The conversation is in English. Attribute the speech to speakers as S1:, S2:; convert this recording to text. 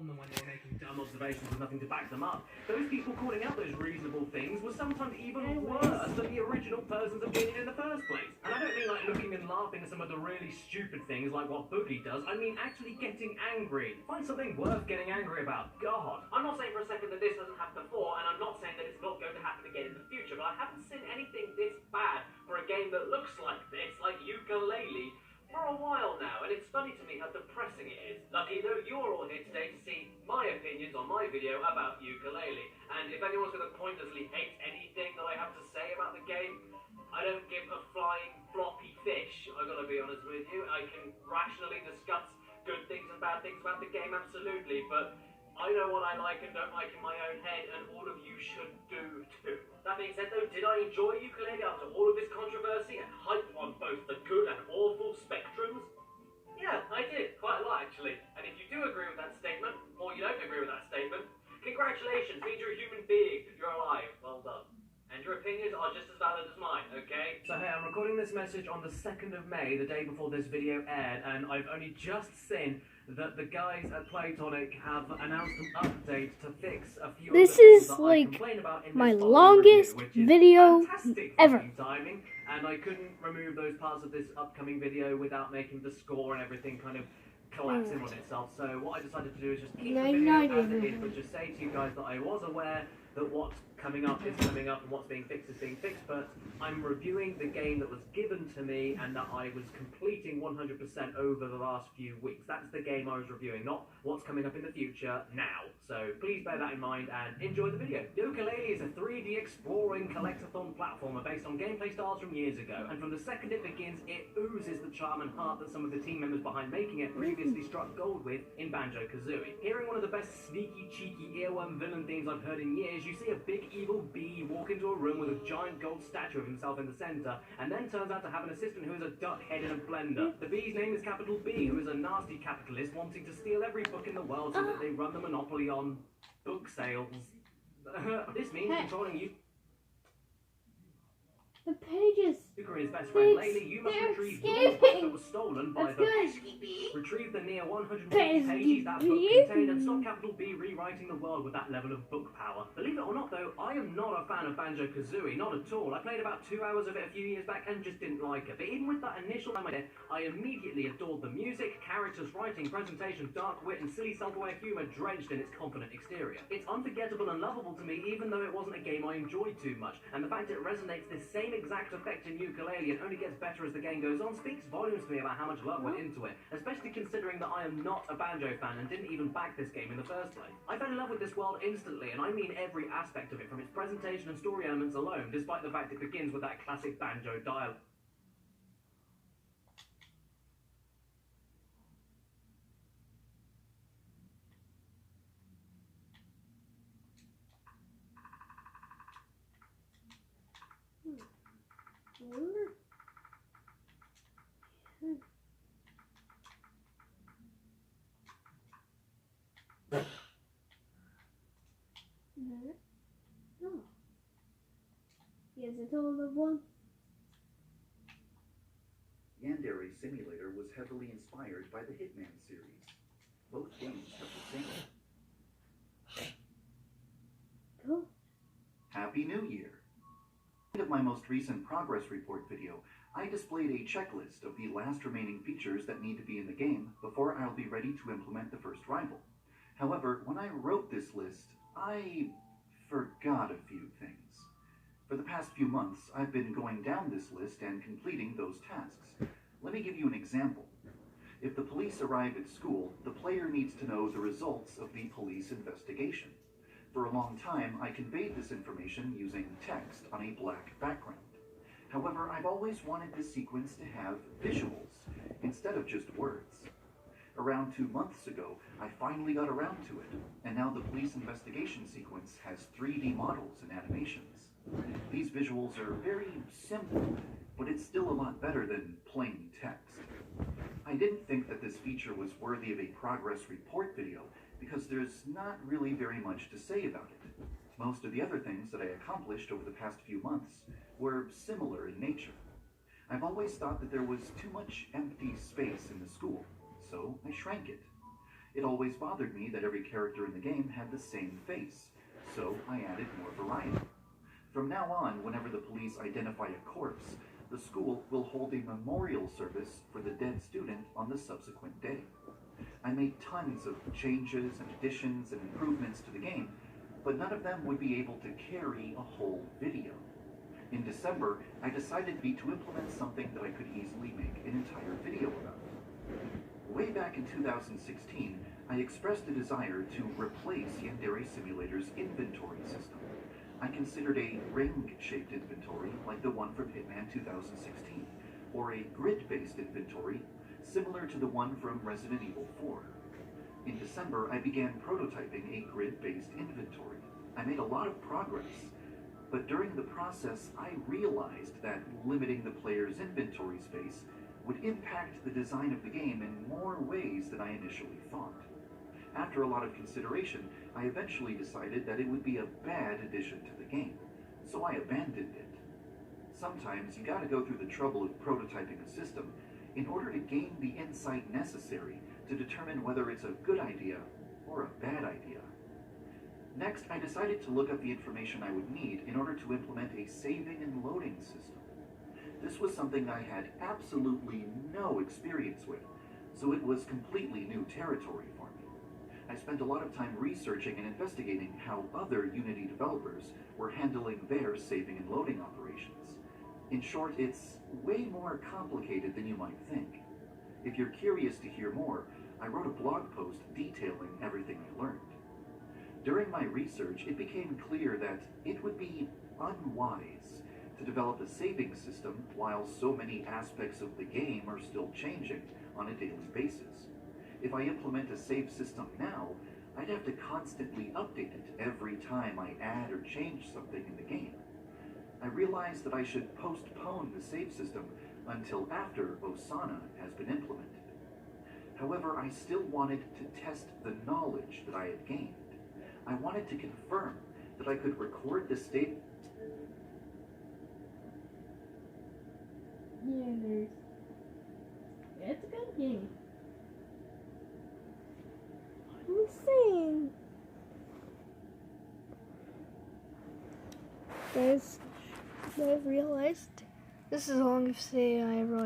S1: on them when they were making dumb observations with nothing to back them up. Those people calling out those reasonable things were sometimes even worse than the original person's opinion in the first place. And I don't mean like looking and laughing at some of the really stupid things like what Boogie does. I mean actually getting angry. Find something worth getting angry about. God. I'm not saying for a second that this hasn't happened before, and I'm not saying that it's not going to happen again in the future, but I haven't seen anything this bad for a game that looks like this, like Yooka-Laylee, for a while now, and it's funny to me how depressing it is. Lucky though, you're all here today to see my opinions on my video about Yooka-Laylee, and if anyone's going to pointlessly hate anything that I have to say about the game, I don't give a flying floppy fish, I've got to be honest with you. I can rationally discuss good things and bad things about the game, absolutely, but I know what I like and don't like in my own head, and all of you should do too. That being said though, did I enjoy Yooka-Laylee after all of this controversy and hype on both the good and awful spectrums? Yeah, I did, quite a lot actually. And if you do agree with that statement, or you don't agree with that statement, congratulations, means you're a human being, you're alive, well done. And your opinions are just as valid as mine, okay? So hey, I'm recording this message on the 2nd of May, the day before this video aired, and I've only just seen that the guys at Playtonic have announced an update to fix a few
S2: This
S1: of the things
S2: is
S1: that
S2: like
S1: I complain about in
S2: my
S1: this following
S2: longest
S1: review,
S2: video
S1: fantastic
S2: ever.
S1: timing, and I couldn't remove those parts of this upcoming video without making the score and everything kind of collapsing on itself. So what I decided to do is just keep the video as it is, but just say to you guys that I was aware that what's coming up is coming up and what's being fixed is being fixed, but I'm reviewing the game that was given to me and that I was completing 100% over the last few weeks. That's the game I was reviewing, not what's coming up in the future now. So please bear that in mind and enjoy the video. Yooka-Laylee is a 3D exploring collectathon platformer based on gameplay styles from years ago, and from the second it begins, it oozes the charm and heart that some of the team members behind making it previously struck gold with in Banjo-Kazooie. Hearing one of the best sneaky, cheeky, earworm villain themes I've heard in years, you see a big evil bee walk into a room with a giant gold statue of himself in the center, and then turns out to have an assistant who is a duck head in a blender. The bee's name is Capital B, who is a nasty capitalist wanting to steal every book in the world so that they run the monopoly on book sales. This means controlling you.
S2: The pages.
S1: Yooka and his best friend Laylee, you must retrieve your book that was stolen by the pesky bee. Retrieve the near 150 pages that book contained and stop Capital B rewriting the world with that level of book power. Believe it or not though, I am not a fan of Banjo-Kazooie, not at all. I played about 2 hours of it a few years back and just didn't like it. But even with that initial time I did, I immediately adored the music, characters, writing, presentation, dark wit and silly self-aware humour drenched in its confident exterior. It's unforgettable and lovable to me even though it wasn't a game I enjoyed too much, and the fact it resonates this same exact effect in Yooka-Laylee and only gets better as the game goes on speaks volumes to me about how much love went into it, especially considering that I am not a Banjo fan and didn't even back this game in the first place. I fell in love with this world instantly, and I mean every aspect of it, from its presentation and story elements alone, despite the fact it begins with that classic Banjo dialogue.
S2: No. Yes, it's all of one.
S3: Yandere Simulator was heavily inspired by the Hitman series. Both games have the same.
S2: Cool.
S3: Happy New Year! At the end of my most recent progress report video, I displayed a checklist of the last remaining features that need to be in the game before I'll be ready to implement the first rival. However, when I wrote this list, I forgot a few things. For the past few months, I've been going down this list and completing those tasks. Let me give you an example. If the police arrive at school, the player needs to know the results of the police investigation. For a long time, I conveyed this information using text on a black background. However, I've always wanted this sequence to have visuals instead of just words. Around 2 months ago, I finally got around to it, and now the police investigation sequence has 3D models and animations. These visuals are very simple, but it's still a lot better than plain text. I didn't think that this feature was worthy of a progress report video because there's not really very much to say about it. Most of the other things that I accomplished over the past few months were similar in nature. I've always thought that there was too much empty space in the school, so I shrank it. It always bothered me that every character in the game had the same face, so I added more variety. From now on, whenever the police identify a corpse, the school will hold a memorial service for the dead student on the subsequent day. I made tons of changes and additions and improvements to the game, but none of them would be able to carry a whole video. In December, I decided to implement something that I could easily make an entire video about. Way back in 2016, I expressed a desire to replace Yandere Simulator's inventory system. I considered a ring-shaped inventory like the one from Hitman 2016, or a grid-based inventory similar to the one from Resident Evil 4. In December, I began prototyping a grid-based inventory. I made a lot of progress, but during the process, I realized that limiting the player's inventory space would impact the design of the game in more ways than I initially thought. After a lot of consideration, I eventually decided that it would be a bad addition to the game, so I abandoned it. Sometimes you gotta go through the trouble of prototyping a system in order to gain the insight necessary to determine whether it's a good idea or a bad idea. Next, I decided to look up the information I would need in order to implement a saving and loading system. This was something I had absolutely no experience with, so it was completely new territory for me. I spent a lot of time researching and investigating how other Unity developers were handling their saving and loading operations. In short, it's way more complicated than you might think. If you're curious to hear more, I wrote a blog post detailing everything I learned. During my research, it became clear that it would be unwise to develop a saving system while so many aspects of the game are still changing on a daily basis. If I implement a save system now, I'd have to constantly update it every time I add or change something in the game. I realized that I should postpone the save system until after Osana has been implemented. However, I still wanted to test the knowledge that I had gained. I wanted to confirm that I could record the state.
S2: Yeah, it's a good game. I'm saying, guys, I've realized this is the longest video I ever